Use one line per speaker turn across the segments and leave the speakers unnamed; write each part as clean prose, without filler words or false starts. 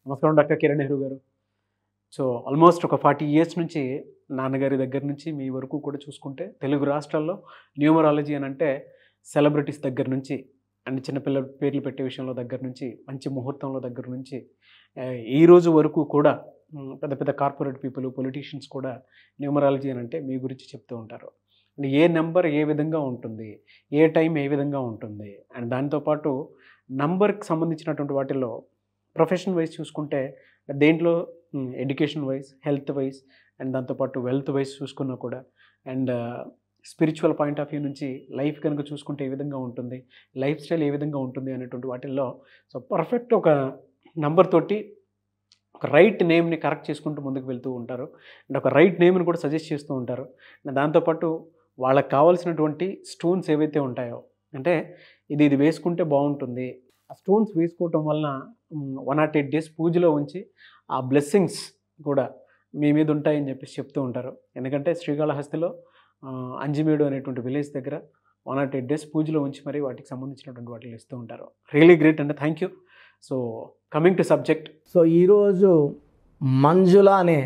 నమస్కారం డాక్టర్ కిరణ్ నెహ్రూ గారు. So almost ఒక 40 ఇయర్స్ నుంచి నాన్నగారి దగ్గర నుంచి మీ వరకు కూడా చూసుకుంటే తెలుగు రాష్ట్రాల్లో న్యూమరాలజీ అని అంటే సెలబ్రిటీస్ దగ్గర నుంచి అండ్ చిన్నపిల్లల పేర్లు పెట్టే విషయంలో దగ్గర నుంచి మంచి ముహూర్తంలో దగ్గర నుంచి ఈ రోజు వరకు కూడా పెద్ద పెద్ద కార్పొరేట్ పీపుల్ పొలిటీషియన్స్ కూడా న్యూమరాలజీ అని అంటే మీ గురించి చెప్తూ ఉంటారు. అండ్ ఏ నెంబర్ ఏ విధంగా ఉంటుంది, ఏ టైం ఏ విధంగా ఉంటుంది, అండ్ దాంతోపాటు నంబర్కి సంబంధించినటువంటి వాటిల్లో ప్రొఫెషన్ వైజ్ చూసుకుంటే దేంట్లో education wise, health wise and దాంతోపాటు వెల్త్ వైజ్ చూసుకున్నా కూడా and spiritual point of view నుంచి లైఫ్ కనుక చూసుకుంటే ఏ విధంగా ఉంటుంది, లైఫ్ స్టైల్ ఏ విధంగా ఉంటుంది అనేటువంటి వాటిల్లో సో పర్ఫెక్ట్ ఒక నంబర్ తోటి ఒక రైట్ నేమ్ని కరెక్ట్ చేసుకుంటూ ముందుకు వెళ్తూ ఉంటారు అండ్ ఒక రైట్ నేమ్ని కూడా సజెస్ట్ చేస్తూ ఉంటారు. దాంతోపాటు వాళ్ళకి కావాల్సినటువంటి స్టోన్స్ ఏవైతే ఉంటాయో అంటే ఇది వేసుకుంటే బాగుంటుంది, ఆ స్టోన్స్ వేసుకోవటం వలన 108 days పూజలో ఉంచి ఆ బ్లెస్సింగ్స్ కూడా మీ మీద ఉంటాయని చెప్పేసి చెప్తూ ఉంటారు. ఎందుకంటే శ్రీకాళహస్తిలో అంజిమేడు అనేటువంటి విలేజ్ దగ్గర 108 days పూజలో ఉంచి మరి వాటికి సంబంధించినటువంటి వాటిని ఇస్తూ ఉంటారు. రియలీ గ్రేట్ అండి, thank you. So coming to subject,
so ఈరోజు మంజుల అనే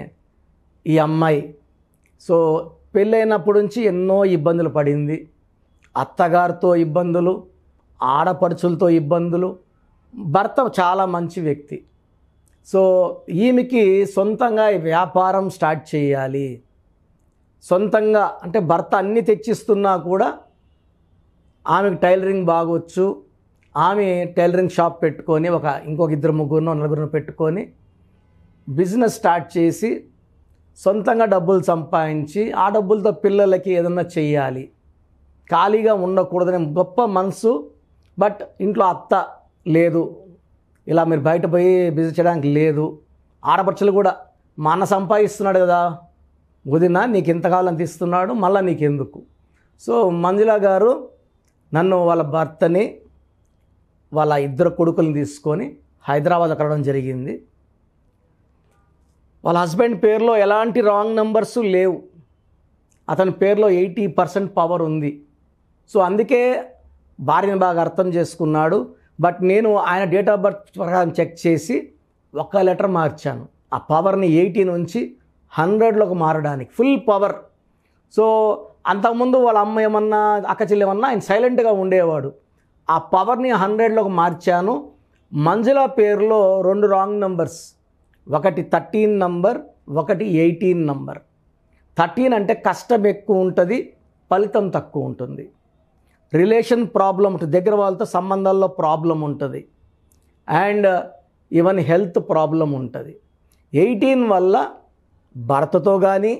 ఈ అమ్మాయి సో పెళ్ళైనప్పటి నుంచి ఎన్నో ఇబ్బందులు పడింది. అత్తగారితో ఇబ్బందులు, ఆడపడుచులతో ఇబ్బందులు. భర్త చాలా మంచి వ్యక్తి. సో ఈమెకి సొంతంగా వ్యాపారం స్టార్ట్ చేయాలి. సొంతంగా అంటే భర్త అన్నీ తెచ్చిస్తున్నా కూడా ఆమెకు టైలరింగ్ బాగొచ్చు. ఆమె టైలరింగ్ షాప్ పెట్టుకొని ఇంకొక 2-3 పెట్టుకొని బిజినెస్ స్టార్ట్ చేసి సొంతంగా డబ్బులు సంపాదించి ఆ డబ్బులతో పిల్లలకి ఏదన్నా చెయ్యాలి, ఖాళీగా ఉండకూడదనే గొప్ప మనసు. బట్ ఇంట్లో అత్త లేదు, ఇలా మీరు బయట పోయి బిజినెస్ చేయడానికి లేదు. ఆడపడుచులు కూడా మా అన్న సంపాదిస్తున్నాడు కదా వదినా, నీకు ఎంత కావాలని తీస్తున్నాడు, మళ్ళీ నీకెందుకు. సో మంజుల గారు నన్ను, వాళ్ళ భర్తని, వాళ్ళ 2 కొడుకులను తీసుకొని హైదరాబాద్ వెళ్ళడం జరిగింది. వాళ్ళ హస్బెండ్ పేరులో ఎలాంటి రాంగ్ నెంబర్స్ లేవు, అతని పేరులో 80% పవర్ ఉంది. సో అందుకే భార్యను బాగా అర్థం చేసుకున్నాడు. బట్ నేను ఆయన డేట్ ఆఫ్ బర్త్ ప్రకారం చెక్ చేసి 1 లెటర్ మార్చాను, ఆ పవర్ని 80 నుంచి 100లోకి మారడానికి ఫుల్ పవర్. సో అంతకుముందు వాళ్ళ అమ్మ ఏమన్నా అక్క చెల్లి ఏమన్నా ఆయన సైలెంట్గా ఉండేవాడు. ఆ పవర్ని 100లోకి మార్చాను. మంజుల పేరులో 2 రాంగ్ నెంబర్స్, ఒకటి 13 నంబర్, ఒకటి 18 నంబర్. 13 అంటే కష్టం ఎక్కువ ఉంటుంది, ఫలితం తక్కువ ఉంటుంది. రిలేషన్ ప్రాబ్లం ఉంటుంది, దగ్గర వాళ్ళతో సంబంధాల్లో ప్రాబ్లం ఉంటుంది, అండ్ ఈవెన్ హెల్త్ ప్రాబ్లం ఉంటుంది. 18 వల్ల భర్తతో కానీ,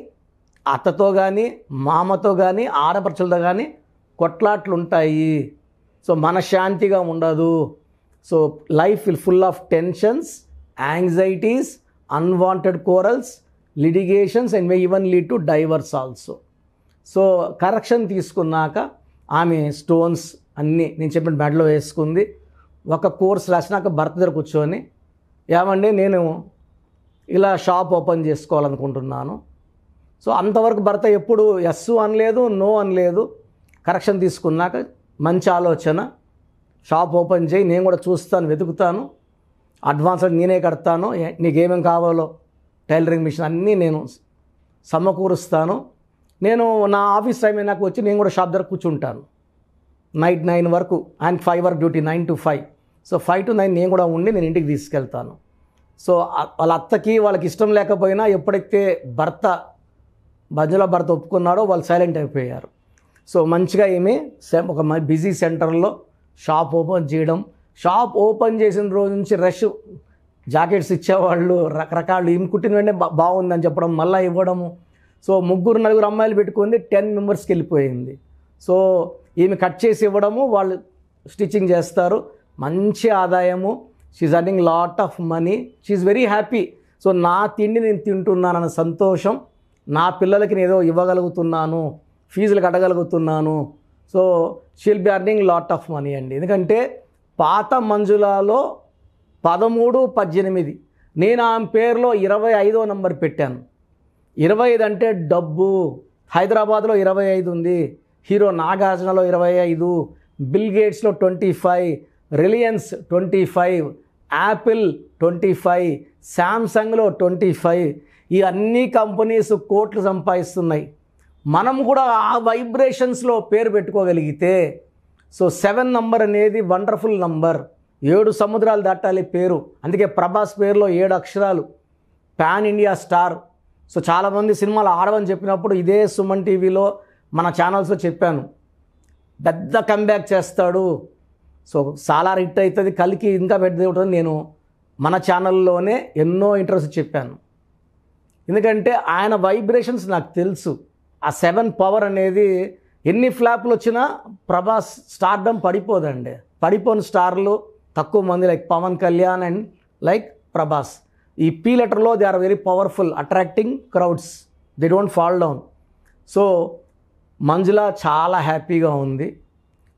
అత్తతో కానీ, మామతో కానీ, ఆడపడుచులతో కానీ కొట్లాట్లు ఉంటాయి. సో మనశ్శాంతిగా ఉండదు. So life will full of tensions, anxieties, unwanted corals, litigations and may even lead to divorce also. So correction తీసుకున్నాక ఆమె స్టోన్స్ అన్నీ నేను చెప్పిన బెడ్లో వేసుకుంది. ఒక కోర్స్ రాసినాక భర్త దగ్గర కూర్చొని, ఏమండి నేను ఇలా షాప్ ఓపెన్ చేసుకోవాలనుకుంటున్నాను. సో అంతవరకు భర్త ఎప్పుడు ఎస్ అనలేదు, నో అనలేదు. కరెక్షన్ తీసుకున్నాక మంచి ఆలోచన, షాప్ ఓపెన్ చేయి, నేను కూడా చూస్తాను, వెతుకుతాను, అడ్వాన్స్ నేనే కడతాను, నీకేమేమి కావాలో టైలరింగ్ మిషన్ అన్నీ నేను సమకూరుస్తాను. నేను నా ఆఫీస్ టైం అయినాక వచ్చి నేను కూడా షాప్ దగ్గర కూర్చుంటాను. నైట్ 9 వరకు, ఆయనకి 5 వరకు డ్యూటీ, 9 to 5. సో 5 to 9 నేను కూడా ఉండి నేను ఇంటికి తీసుకెళ్తాను. సో వాళ్ళ అత్తకి వాళ్ళకి ఇష్టం లేకపోయినా ఎప్పుడైతే మంజుల భర్త ఒప్పుకున్నాడో వాళ్ళు సైలెంట్ అయిపోయారు. సో మంచిగా ఏమి ఒక బిజీ సెంటర్లో షాప్ ఓపెన్ చేయడం. షాప్ ఓపెన్ చేసిన రోజు నుంచి రష్, జాకెట్స్ ఇచ్చేవాళ్ళు రకరకాలు, ఈమె కుట్టిన వెంటనే బాగుందని చెప్పడం, మళ్ళీ ఇవ్వడము. సో 3-4 అమ్మాయిలు పెట్టుకుంది, 10 మెంబర్స్కి వెళ్ళిపోయింది. సో ఈమె కట్ చేసి ఇవ్వడము, వాళ్ళు స్టిచ్చింగ్ చేస్తారు, మంచి ఆదాయము. She's earning lot of money, she's very happy. So నా తిండి నేను తింటున్నానన్న సంతోషం, నా పిల్లలకి నేను ఏదో ఇవ్వగలుగుతున్నాను, ఫీజులు కట్టగలుగుతున్నాను. So she'll be earning lot of money అండి. ఎందుకంటే పాత మంజులలో 13, 18, నేను ఆమె పేరులో 25వ నంబర్ పెట్టాను. 25 అంటే డబ్బు. హైదరాబాద్లో 25 ఉంది, హీరో నాగార్జునలో 25, బిల్ గేట్స్లో 25, రిలయన్స్ 25, యాపిల్ 25, శాంసంగ్లో 25, ఈ అన్ని కంపెనీస్ కోట్లు సంపాదిస్తున్నాయి. మనం కూడా ఆ వైబ్రేషన్స్లో పేరు పెట్టుకోగలిగితే, సో 7 నంబర్ అనేది వండర్ఫుల్ నంబర్. 7 సముద్రాలు దాటాలి పేరు. అందుకే ప్రభాస్ పేరులో 7 అక్షరాలు, పాన్ ఇండియా స్టార్. సో చాలామంది సినిమాలు ఆడవని చెప్పినప్పుడు ఇదే సుమన్ టీవీలో మన ఛానల్స్లో చెప్పాను, పెద్ద కంబ్యాక్ చేస్తాడు, సో చాలా హిట్ అవుతుంది, కలికి ఇంకా పెద్దది ఉంటుంది. నేను మన ఛానల్లోనే ఎన్నో ఇంటర్వ్యూస్ చెప్పాను. ఎందుకంటే ఆయన వైబ్రేషన్స్ నాకు తెలుసు. ఆ 7 పవర్ అనేది ఎన్ని ఫ్లాప్లు వచ్చినా ప్రభాస్ స్టార్డమ్ పడిపోదండి. పడిపోని స్టార్లు తక్కువ మంది, like Pawan Kalyan and like Prabhas. ఈ పీ లెటర్లో they are very powerful, attracting crowds, they don't fall down. So Manjula చాలా హ్యాపీగా ఉంది.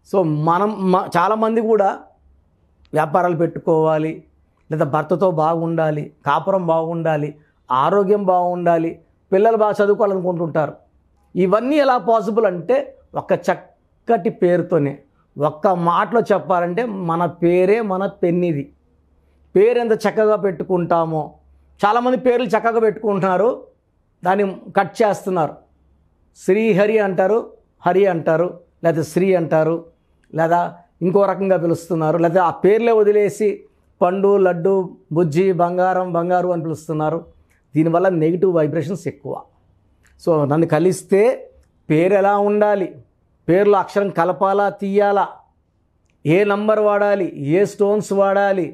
సో చాలామంది కూడా వ్యాపారాలు పెట్టుకోవాలి, లేదా భర్తతో బాగుండాలి, కాపురం బాగుండాలి, ఆరోగ్యం బాగుండాలి, పిల్లలు బాగా చదువుకోవాలనుకుంటుంటారు. ఇవన్నీ ఎలా పాసిబుల్ అంటే ఒక చక్కటి పేరుతోనే. ఒక్క మాటలో చెప్పాలంటే మన పేరే మన పెన్నిది. పేరు ఎంత చక్కగా పెట్టుకుంటామో, చాలామంది పేర్లు చక్కగా పెట్టుకుంటున్నారు, దాన్ని కట్ చేస్తున్నారు. శ్రీహరి అంటారు, హరి అంటారు, లేదా శ్రీ అంటారు, లేదా ఇంకో రకంగా పిలుస్తున్నారు, లేదా ఆ పేర్లే వదిలేసి పండు, లడ్డు, బుజ్జి, బంగారం, బంగారు అని పిలుస్తున్నారు. దీనివల్ల నెగిటివ్ వైబ్రేషన్స్ ఎక్కువ. సో నన్ను కలిస్తే పేరు ఎలా ఉండాలి, పేర్లో అక్షరం కలపాలా తీయాలా, ఏ నంబర్ వాడాలి, ఏ స్టోన్స్ వాడాలి,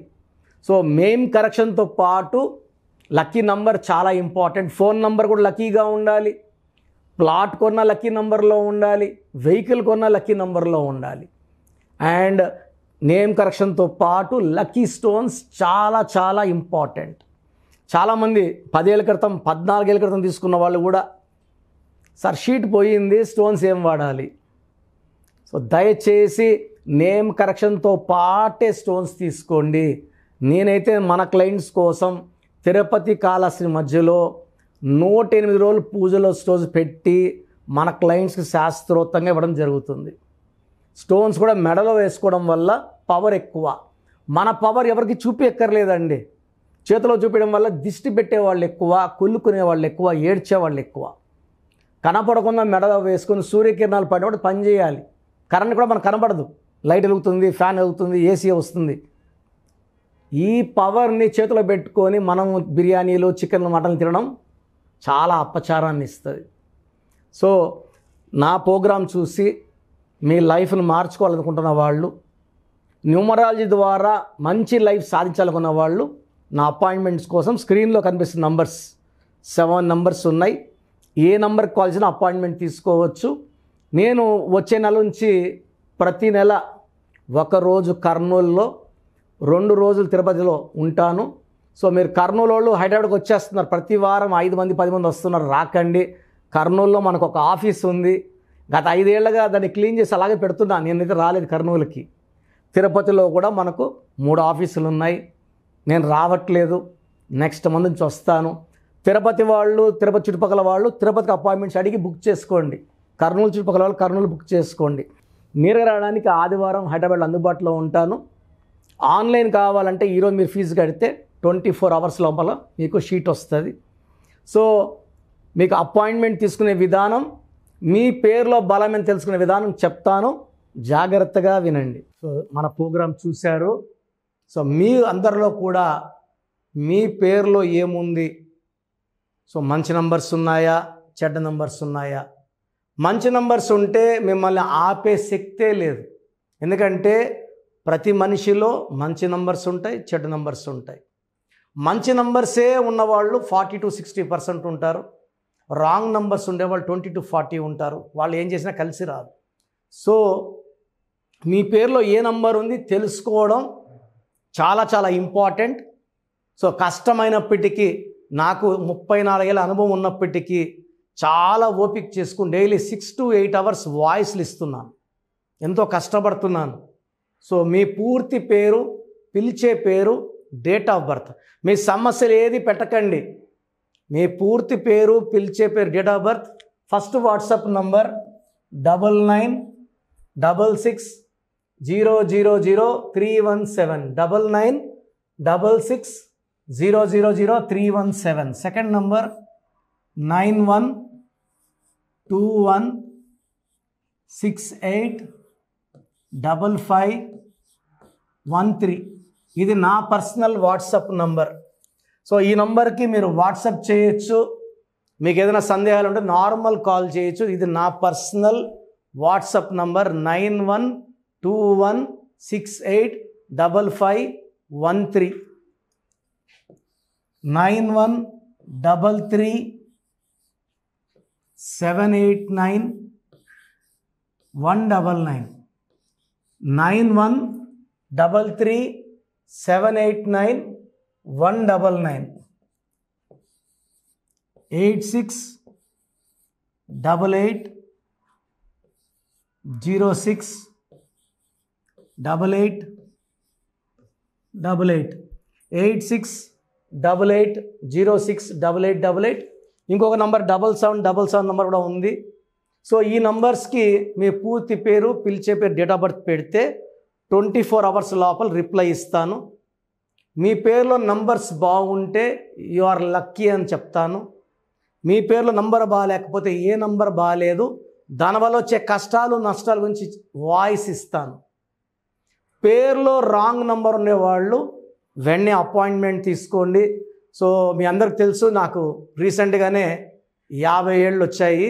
సో మెయిన్ కరెక్షన్తో పాటు లక్కీ నంబర్ చాలా ఇంపార్టెంట్. ఫోన్ నంబర్ కూడా లక్కీగా ఉండాలి, ప్లాట్ కొన్న లక్కీ నంబర్లో ఉండాలి, వెహికల్ కొన్న లక్కీ నంబర్లో ఉండాలి. అండ్ నేమ్ కరెక్షన్తో పాటు లక్కీ స్టోన్స్ చాలా చాలా ఇంపార్టెంట్. చాలామంది 10 ఏళ్ళ క్రితం 14 ఏళ్ళ క్రితం తీసుకున్న వాళ్ళు కూడా, సార్ షీట్ పోయింది, స్టోన్స్ ఏం వాడాలి? సో దయచేసి నేమ్ కరెక్షన్తో పాటే స్టోన్స్ తీసుకోండి. నేనైతే మన క్లయింట్స్ కోసం తిరుపతి కాళహస్తి మధ్యలో 108 రోజులు పూజలో స్టోన్స్ పెట్టి మన క్లయింట్స్కి శాస్త్రోక్తంగా ఇవ్వడం జరుగుతుంది. స్టోన్స్ కూడా మెడలో వేసుకోవడం వల్ల పవర్ ఎక్కువ. మన పవర్ ఎవరికి చూపించక్కర్లేదండి. చేతిలో చూపించడం వల్ల దిష్టి పెట్టేవాళ్ళు ఎక్కువ, కుళ్ళుకునే వాళ్ళు ఎక్కువ, ఏడ్చేవాళ్ళు ఎక్కువ. కనపడకుండా మెడలో వేసుకొని సూర్యకిరణాలు పడినప్పుడు పని చేయాలి. కరెంట్ కూడా మనకు కనపడదు, లైట్ వెలుగుతుంది, ఫ్యాన్ వెలుగుతుంది, ఏసీ వస్తుంది. ఈ పవర్ని చేతిలో పెట్టుకొని మనం బిర్యానీలు, చికెన్లు, మటన్లు తినడం చాలా అపచారాన్ని ఇస్తుంది. సో నా ప్రోగ్రాం చూసి మీ లైఫ్ను మార్చుకోవాలనుకుంటున్న వాళ్ళు, న్యూమరాలజీ ద్వారా మంచి లైఫ్ సాధించాలనుకున్న వాళ్ళు, నా అపాయింట్మెంట్స్ కోసం స్క్రీన్లో కనిపిస్తున్న నంబర్స్ 7 నంబర్స్ ఉన్నాయి. ఏ నంబర్కి కావాల్సిన అపాయింట్మెంట్ తీసుకోవచ్చు. నేను వచ్చే నెల నుంచి ప్రతి నెల 1 రోజు కర్నూలులో, 2 రోజులు తిరుపతిలో ఉంటాను. సో మీరు కర్నూలు వాళ్ళు హైదరాబాద్కి వచ్చేస్తున్నారు, ప్రతి వారం 5 మంది 10 మంది వస్తున్నారు, రాకండి. కర్నూలులో మనకు ఒక ఆఫీస్ ఉంది, గత 5 ఏళ్ళుగా దాన్ని క్లీన్ చేసి అలాగే పెడుతున్నాను. నేనైతే రాలేదు కర్నూలుకి. తిరుపతిలో కూడా మనకు 3 ఆఫీసులు ఉన్నాయి, నేను రావట్లేదు, నెక్స్ట్ మంత్ నుంచి వస్తాను. తిరుపతి వాళ్ళు, తిరుపతి చుట్టుపక్కల వాళ్ళు తిరుపతికి అపాయింట్మెంట్స్ అడిగి బుక్ చేసుకోండి. కర్నూలు చుట్టుపక్కల వాళ్ళు కర్నూలు బుక్ చేసుకోండి. నేరుగా రావడానికి ఆదివారం హైదరాబాద్లో అందుబాటులో ఉంటాను. ఆన్లైన్ కావాలంటే ఈరోజు మీరు ఫీజు కడితే 24 అవర్స్ లోపల మీకు షీట్ వస్తుంది. సో మీకు అపాయింట్మెంట్ తీసుకునే విధానం, మీ పేరులో బలమని తెలుసుకునే విధానం చెప్తాను, జాగ్రత్తగా వినండి. సో మన ప్రోగ్రాం చూశారు. సో మీ అందరిలో కూడా మీ పేరులో ఏముంది, సో మంచి నంబర్స్ ఉన్నాయా, చెడ్డ నంబర్స్ ఉన్నాయా? మంచి నంబర్స్ ఉంటే మిమ్మల్ని ఆపే శక్తే లేదు. ఎందుకంటే ప్రతి మనిషిలో మంచి నంబర్స్ ఉంటాయి, చెడ్డ నంబర్స్ ఉంటాయి. మంచి నంబర్సే ఉన్నవాళ్ళు 40 to 60% ఉంటారు. రాంగ్ నంబర్స్ ఉండేవాళ్ళు 20 to 40 ఉంటారు. వాళ్ళు ఏం చేసినా కలిసి రాదు. సో మీ పేరులో ఏ నంబర్ ఉంది తెలుసుకోవడం చాలా చాలా ఇంపార్టెంట్. సో కష్టమైనప్పటికీ, నాకు 34 ఏళ్ళ అనుభవం ఉన్నప్పటికీ చాలా ఓపిక చేసుకుని డైలీ 6 to 8 అవర్స్ వాయిస్లు ఇస్తున్నాను, ఎంతో కష్టపడుతున్నాను. సో మీ పూర్తి పేరు, పిలిచే పేరు, డేట్ ఆఫ్ బర్త్, మీ సమస్యలు ఏది పెట్టకండి. మీ పూర్తి పేరు, పిలిచే పేరు, date of birth, first WhatsApp number 9966000317 9966000317. 66000317. Second number 9121685513. ఇది నా పర్సనల్ వాట్సాప్ నంబర్. సో ఈ నంబర్కి మీరు వాట్సాప్ చేయొచ్చు. మీకు ఏదైనా సందేహాలు ఉంటే నార్మల్ కాల్ చేయొచ్చు. ఇది నా పర్సనల్ వాట్సాప్ నంబర్ 9121685513. 9133789199. 9133789199. 8688068888. 8688068888. ఇంకొక నంబర్ 7777 నంబర్ కూడా ఉంది. సో ఈ నంబర్స్కి మీ పూర్తి పేరు, పిలిచే పేరు, డేట్ ఆఫ్ బర్త్ పెడితే 24 అవర్స్ లోపల రిప్లై ఇస్తాను. మీ పేరులో నంబర్స్ బాగుంటే యు ఆర్ లక్కీ అని చెప్తాను. మీ పేరులో నంబర్ బాగాలేకపోతే ఏ నంబర్ బాగాలేదు, దానివల్ల వచ్చే కష్టాలు నష్టాల గురించి వాయిస్ ఇస్తాను. పేరులో రాంగ్ నంబర్ ఉండేవాళ్ళు వెంటనే అపాయింట్మెంట్ తీసుకోండి. సో మీ అందరికి తెలుసు, నాకు రీసెంట్గానే 50 ఏళ్ళు వచ్చాయి.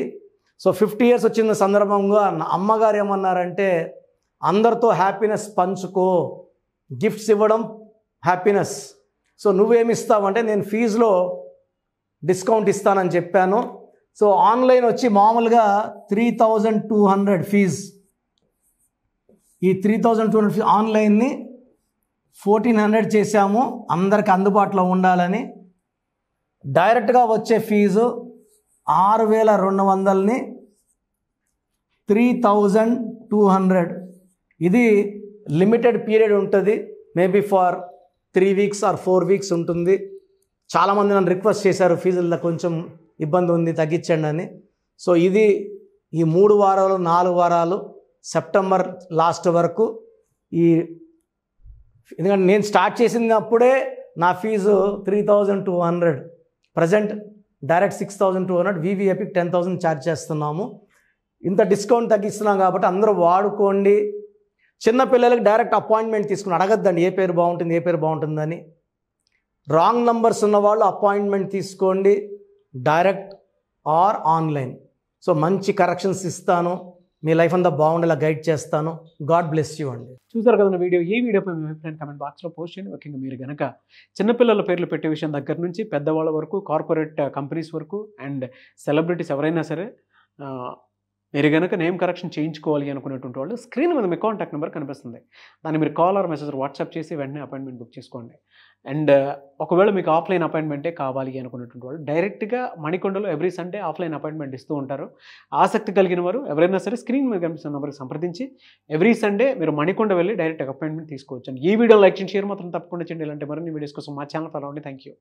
సో 50 ఇయర్స్ వచ్చిన సందర్భంగా నా అమ్మగారు ఏమన్నారంటే, అందరితో హ్యాపీనెస్ పంచుకో, గిఫ్ట్స్ ఇవ్వడం హ్యాపీనెస్. సో నువ్వేమి ఇస్తావంటే, నేను ఫీజులో డిస్కౌంట్ ఇస్తానని చెప్పాను. సో ఆన్లైన్ వచ్చి మామూలుగా 3200 ఫీజ్. ఈ 3200 ఫీజ్ ఆన్లైన్ని 1400 చేశాము, అందరికి అందుబాటులో ఉండాలని. డైరెక్ట్గా వచ్చే ఫీజు 6200ని 3200. ఇది లిమిటెడ్ పీరియడ్ ఉంటుంది, maybe for 3 weeks or 4 weeks ఉంటుంది. చాలామంది నన్ను రిక్వెస్ట్ చేశారు, ఫీజుల్లో కొంచెం ఇబ్బంది ఉంది, తగ్గించండి అని. సో ఇది ఈ 3 వారాలు 4 వారాలు సెప్టెంబర్ లాస్ట్ వరకు. ఎందుకంటే నేను స్టార్ట్ చేసినప్పుడే నా ఫీజు 3200. ప్రజెంట్ డైరెక్ట్ 6200, వివిఐపికి 10,000 ఛార్జ్ చేస్తున్నాము. ఇంత డిస్కౌంట్ తగ్గిస్తున్నాం కాబట్టి అందరూ వాడుకోండి. చిన్నపిల్లలకి డైరెక్ట్ అపాయింట్మెంట్ తీసుకుని అడగద్దండి ఏ పేరు బాగుంటుంది, ఏ పేరు బాగుంటుందని. రాంగ్ నంబర్స్ ఉన్నవాళ్ళు అపాయింట్మెంట్ తీసుకోండి, డైరెక్ట్ ఆర్ ఆన్లైన్. సో మంచి కరెక్షన్స్ ఇస్తాను, మీ లైఫ్ అంతా బాగుండేలా గైడ్ చేస్తాను. గాడ్ బ్లెస్ యూ అండి.
చూసారు కదా వీడియో. ఈ వీడియోపై మీ అభిప్రాయం కమెంట్ బాక్స్లో పోస్ట్ చేయండి. ముఖ్యంగా మీరు కనుక చిన్నపిల్లల పేర్లు పెట్టే విషయం దగ్గర నుంచి పెద్దవాళ్ళ వరకు, కార్పొరేట్ కంపెనీస్ వరకు అండ్ సెలబ్రిటీస్ ఎవరైనా సరే మీరు కనుక నేమ్ కరెక్షన్ చేయించుకోవాలి అనుకునేటువంటి వాళ్ళు స్క్రీన్ మీద మీ కాంటాక్ట్ నెంబర్ కనిపిస్తుంది. దాన్ని మీరు కాల్ ఆర్ మెసేజ్ వాట్సాప్ చేసి వెంటనే అపాయింట్మెంట్ బుక్ చేసుకోండి. అండ్ ఒకవేళ మీకు ఆఫ్లైన్ అపాయింట్మెంటే కావాలి అనుకునేటువంటి వాళ్ళు డైరెక్ట్గా మణికొండలో ఎవ్రీ సండే ఆఫ్లైన్ అపాయింట్మెంట్ ఇస్తూ ఉంటారు. ఆసక్తి కలిగిన వారు ఎవరైనా సరే స్క్రీన్ మీద కనిపిస్తున్న నెంబర్కి సంప్రదించి ఎవ్రీ సండే మీరు మణికొండ వెళ్ళి డైరెక్ట్ అపాయింట్మెంట్ తీసుకోవచ్చు. ఈ వీడియో లైక్ చేసి షేర్ మాత్రం తప్పకుండా చేయండి. ఇలాంటి మరిన్ని వీడియోస్ కోసం మా ఛానల్ ఫాలో అవ్వండి. Thank you.